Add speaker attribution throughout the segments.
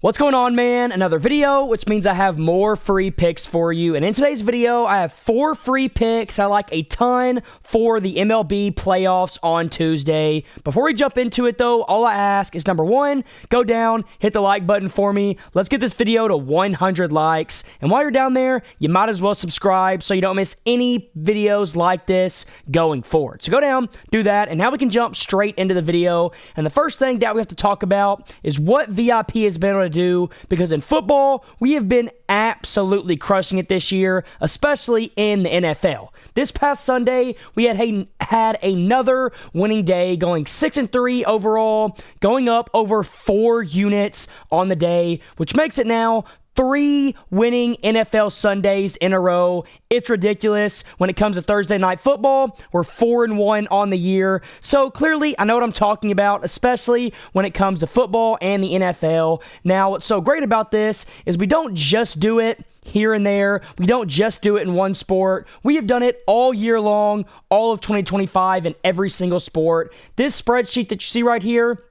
Speaker 1: What's going on, man? Another video, which means I have more free picks for you. And in today's video, I have 4 free picks I like a ton for the MLB playoffs on Tuesday. Before we jump into it, though, all I ask is, number 1, go down, hit the like button for me. Let's get this video to 100 likes. And while you're down there, you might as well subscribe so you don't miss any videos like this going forward. So go down, do that, and now we can jump straight into the video. And the first thing that we have to talk about is what VIP has been able to do, because in football, we have been absolutely crushing it this year, especially in the NFL. This past Sunday, we had another winning day, going 6-3 overall, going up over 4 units on the day, which makes it now 3 winning NFL Sundays in a row. It's ridiculous. When it comes to Thursday Night Football, we're 4-1 on the year. So clearly, I know what I'm talking about, especially when it comes to football and the NFL. Now, what's so great about this is we don't just do it here and there. We don't just do it in one sport. We have done it all year long, all of 2025 in every single sport. This spreadsheet that you see right here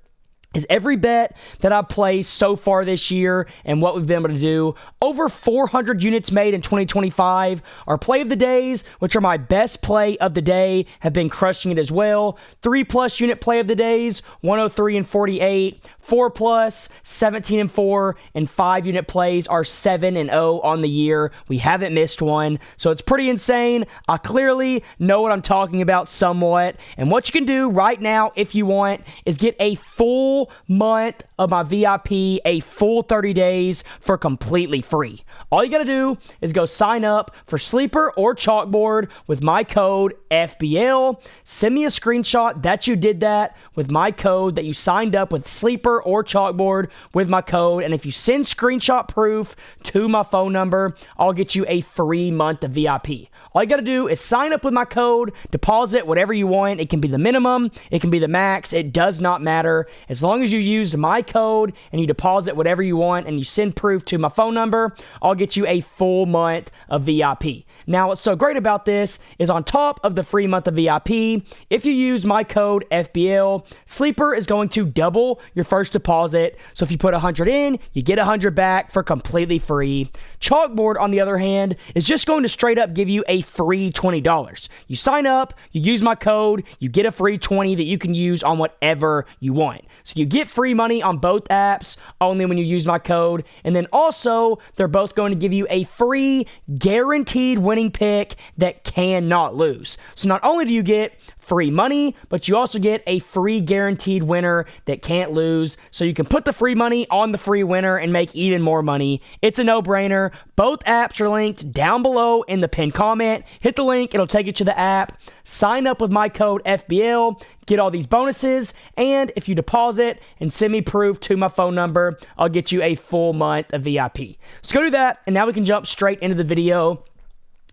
Speaker 1: is every bet that I've placed so far this year and what we've been able to do. Over 400 units made in 2025. Our play of the days, which are my best play of the day, have been crushing it as well. 3+ unit play of the days, 103 and 48. 4+, 17 and 4, and 5 unit plays are 7-0 on the year. We haven't missed one, so it's pretty insane. I clearly know what I'm talking about somewhat, and what you can do right now, if you want, is get a full month of my VIP, a full 30 days for completely free. All you gotta do is go sign up for Sleeper or Chalkboard with my code FBL. Send me a screenshot that you did that with my code, that you signed up with Sleeper or Chalkboard with my code, and if you send screenshot proof to my phone number, I'll get you a free month of VIP. All you gotta do is sign up with my code, deposit whatever you want. It can be the minimum, it can be the max, it does not matter. As long as you used my code and you deposit whatever you want and you send proof to my phone number, I'll get you a full month of VIP. Now, what's so great about this is, on top of the free month of VIP, if you use my code FBL, Sleeper is going to double your first deposit. So if you put 100 in, you get 100 back for completely free. Chalkboard, on the other hand, is just going to straight up give you a free $20. You sign up, you use my code, you get a free 20 that you can use on whatever you want. So you get free money on both apps only when you use my code. And then also, they're both going to give you a free guaranteed winning pick that cannot lose. So not only do you get free money, but you also get a free guaranteed winner that can't lose. So you can put the free money on the free winner and make even more money. It's a no-brainer. Both apps are linked down below in the pinned comment. Hit the link, it'll take you to the app. Sign up with my code FBL, get all these bonuses, and if you deposit and send me proof to my phone number, I'll get you a full month of VIP. So go do that, and now we can jump straight into the video.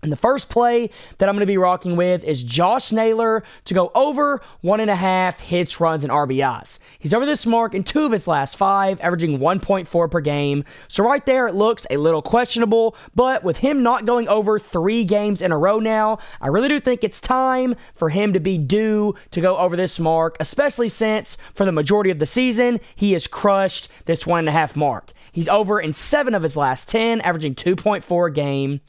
Speaker 1: And the first play that I'm going to be rocking with is Josh Naylor to go over 1.5 hits, runs, and RBIs. He's over this mark in 2 of his last 5, averaging 1.4 per game. So right there, it looks a little questionable, but with him not going over 3 games in a row now, I really do think it's time for him to be due to go over this mark, especially since for the majority of the season, he has crushed this 1.5 mark. He's over in 7 of his last 10, averaging 2.4 a game.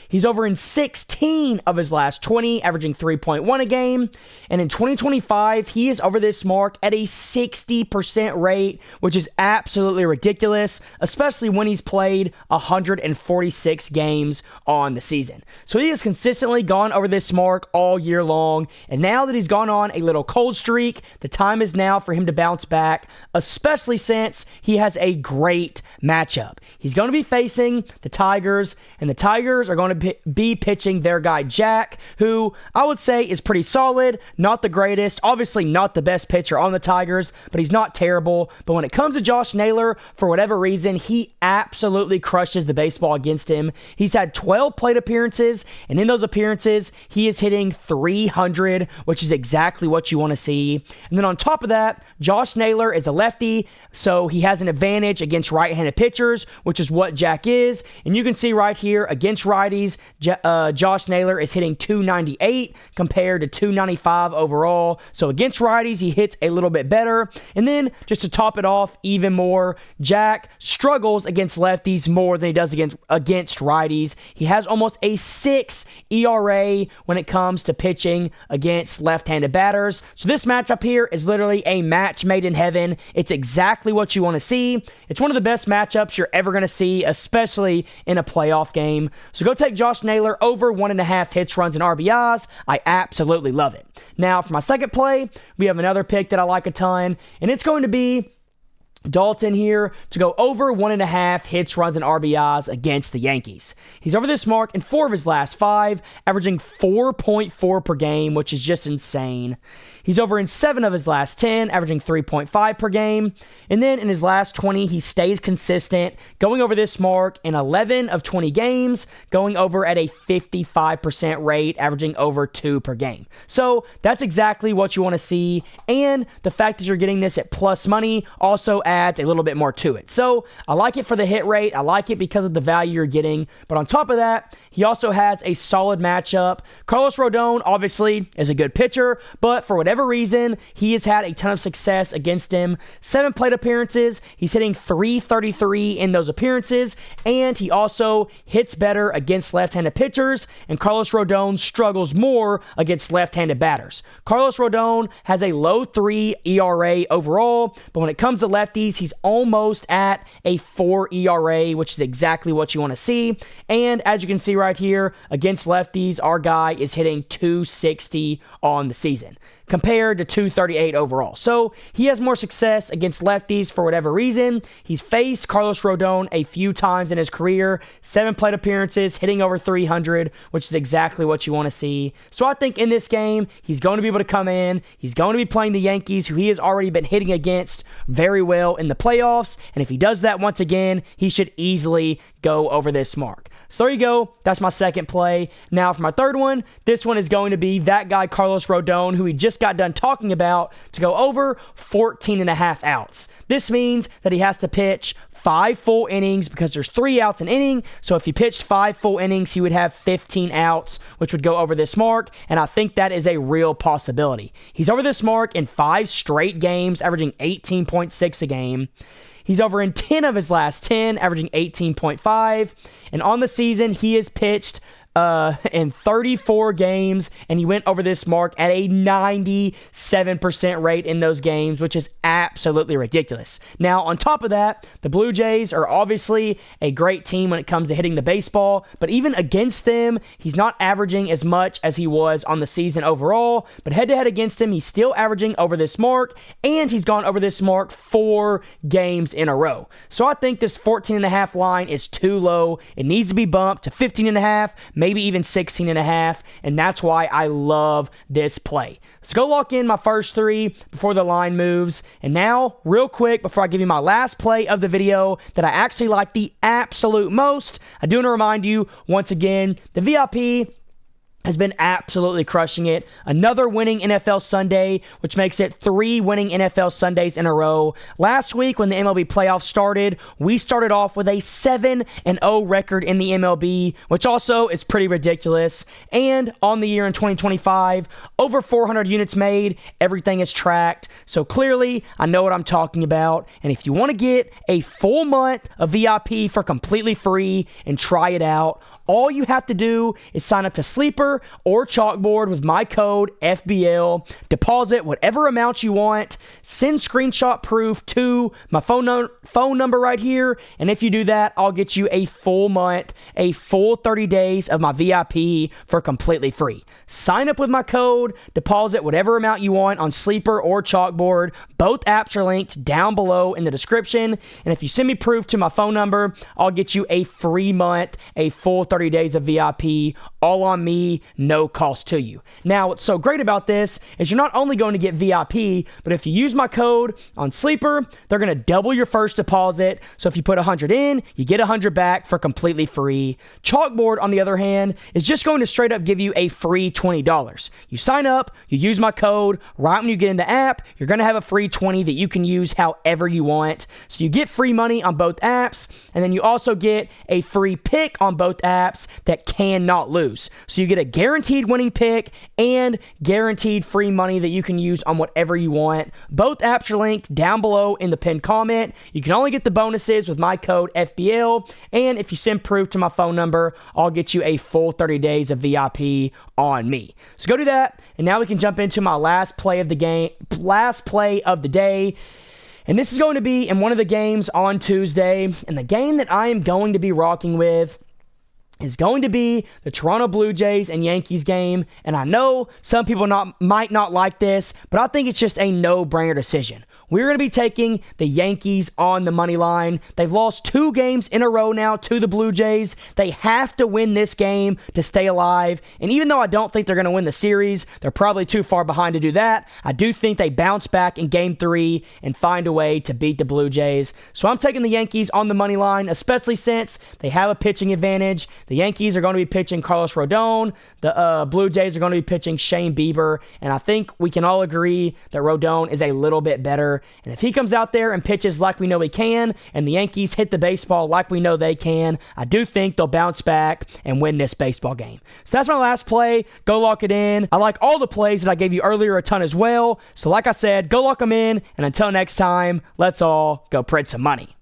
Speaker 1: He's over in 16 of his last 20, averaging 3.1 a game. And in 2025, he is over this mark at a 60% rate, which is absolutely ridiculous, especially when he's played 146 games on the season. So he has consistently gone over this mark all year long. And now that he's gone on a little cold streak, the time is now for him to bounce back, especially since he has a great matchup. He's going to be facing the Tigers, and the Tigers are going to be pitching their guy Jack, who I would say is pretty solid, not the greatest, obviously not the best pitcher on the Tigers, but he's not terrible. But when it comes to Josh Naylor, for whatever reason, he absolutely crushes the baseball against him. He's had 12 plate appearances, and in those appearances, he is hitting 300, which is exactly what you want to see. And then on top of that, Josh Naylor is a lefty, so he has an advantage against right-handed pitchers, which is what Jack is. And you can see right here, against righties, Josh Naylor is hitting 298 compared to 295 overall. So against righties, he hits a little bit better. And then just to top it off even more, Jack struggles against lefties more than he does against righties. He has almost a 6 ERA when it comes to pitching against left-handed batters. So this matchup here is literally a match made in heaven. It's exactly what you want to see. It's one of the best matchups you're ever going to see, especially in a playoff game. So go take Josh Naylor over 1.5 hits, runs, and RBIs. I absolutely love it. Now, for my second play, we have another pick that I like a ton, and it's going to be Daulton here to go over 1.5 hits, runs, and RBIs against the Yankees. He's over this mark in 4 of his last 5, averaging 4.4 per game, which is just insane. He's over in 7 of his last 10, averaging 3.5 per game. And then in his last 20, he stays consistent, going over this mark in 11 of 20 games, going over at a 55% rate, averaging over 2 per game. So that's exactly what you want to see. And the fact that you're getting this at plus money also adds a little bit more to it. So I like it for the hit rate. I like it because of the value you're getting. But on top of that, he also has a solid matchup. Carlos Rodon, obviously, is a good pitcher, but for whatever reason, he has had a ton of success against him. 7 plate appearances. He's hitting .333 in those appearances, and he also hits better against left-handed pitchers, and Carlos Rodon struggles more against left-handed batters. Carlos Rodon has a low 3 ERA overall, but when it comes to lefties, he's almost at a 4 ERA, which is exactly what you want to see. And as you can see right here, against lefties, our guy is hitting .260 on the season, compared to .238 overall. So he has more success against lefties for whatever reason. He's faced Carlos Rodon a few times in his career, 7 plate appearances, hitting over 300, which is exactly what you want to see. So I think in this game, he's going to be able to come in. He's going to be playing the Yankees, who he has already been hitting against very well in the playoffs. And if he does that once again, he should easily go over this mark. So there you go. That's my second play. Now for my third one, this one is going to be that guy Carlos Rodon, who we just got done talking about, to go over 14.5 outs. This means that he has to pitch 5 full innings because there's 3 outs an inning. So if he pitched 5 full innings, he would have 15 outs, which would go over this mark. And I think that is a real possibility. He's over this mark in 5 straight games, averaging 18.6 a game. He's over in 10 of his last 10, averaging 18.5. And on the season, he has pitched in 34 games, and he went over this mark at a 97% rate in those games, which is absolutely ridiculous. Now, on top of that, the Blue Jays are obviously a great team when it comes to hitting the baseball, but even against them, he's not averaging as much as he was on the season overall, but head-to-head against him, he's still averaging over this mark, and he's gone over this mark 4 games in a row. So I think this 14.5 line is too low. It needs to be bumped to 15.5, maybe even 16.5, and that's why I love this play. So go lock in my first 3 before the line moves. And now, real quick, before I give you my last play of the video that I actually like the absolute most, I do want to remind you, once again, the VIP has been absolutely crushing it. Another winning NFL Sunday, which makes it 3 winning NFL Sundays in a row. Last week, when the MLB playoffs started, we started off with a 7-0 record in the MLB, which also is pretty ridiculous. And on the year in 2025, over 400 units made, everything is tracked. So clearly, I know what I'm talking about. And if you want to get a full month of VIP for completely free and try it out, all you have to do is sign up to Sleeper or Chalkboard with my code FBL, deposit whatever amount you want, send screenshot proof to my phone number right here, and if you do that, I'll get you a full month, a full 30 days of my VIP for completely free. Sign up with my code, deposit whatever amount you want on Sleeper or Chalkboard. Both apps are linked down below in the description, and if you send me proof to my phone number, I'll get you a free month, a full 30 days of VIP, all on me, no cost to you. Now, what's so great about this is you're not only going to get VIP, but if you use my code on Sleeper, they're going to double your first deposit. So if you put 100 in, you get 100 back for completely free. Chalkboard, on the other hand, is just going to straight up give you a free $20. You sign up, you use my code, right when you get in the app, you're going to have a free 20 that you can use however you want. So you get free money on both apps, and then you also get a free pick on both apps. apps that cannot lose. So you get a guaranteed winning pick and guaranteed free money that you can use on whatever you want. Both apps are linked down below in the pinned comment. You can only get the bonuses with my code FBL, and if you send proof to my phone number, I'll get you a full 30 days of VIP on me. So go do that, and now we can jump into my last play of the day. And this is going to be in one of the games on Tuesday. And the game that I am going to be rocking with is going to be the Toronto Blue Jays and Yankees game. And I know some people might not like this, but I think it's just a no-brainer decision. We're going to be taking the Yankees on the money line. They've lost 2 games in a row now to the Blue Jays. They have to win this game to stay alive. And even though I don't think they're going to win the series, they're probably too far behind to do that. I do think they bounce back in Game 3 and find a way to beat the Blue Jays. So I'm taking the Yankees on the money line, especially since they have a pitching advantage. The Yankees are going to be pitching Carlos Rodon. The Blue Jays are going to be pitching Shane Bieber. And I think we can all agree that Rodon is a little bit better. And if he comes out there and pitches like we know he can, and the Yankees hit the baseball like we know they can, I do think they'll bounce back and win this baseball game. So that's my last play. Go lock it in. I like all the plays that I gave you earlier a ton as well. So like I said, go lock them in. And until next time, let's all go print some money.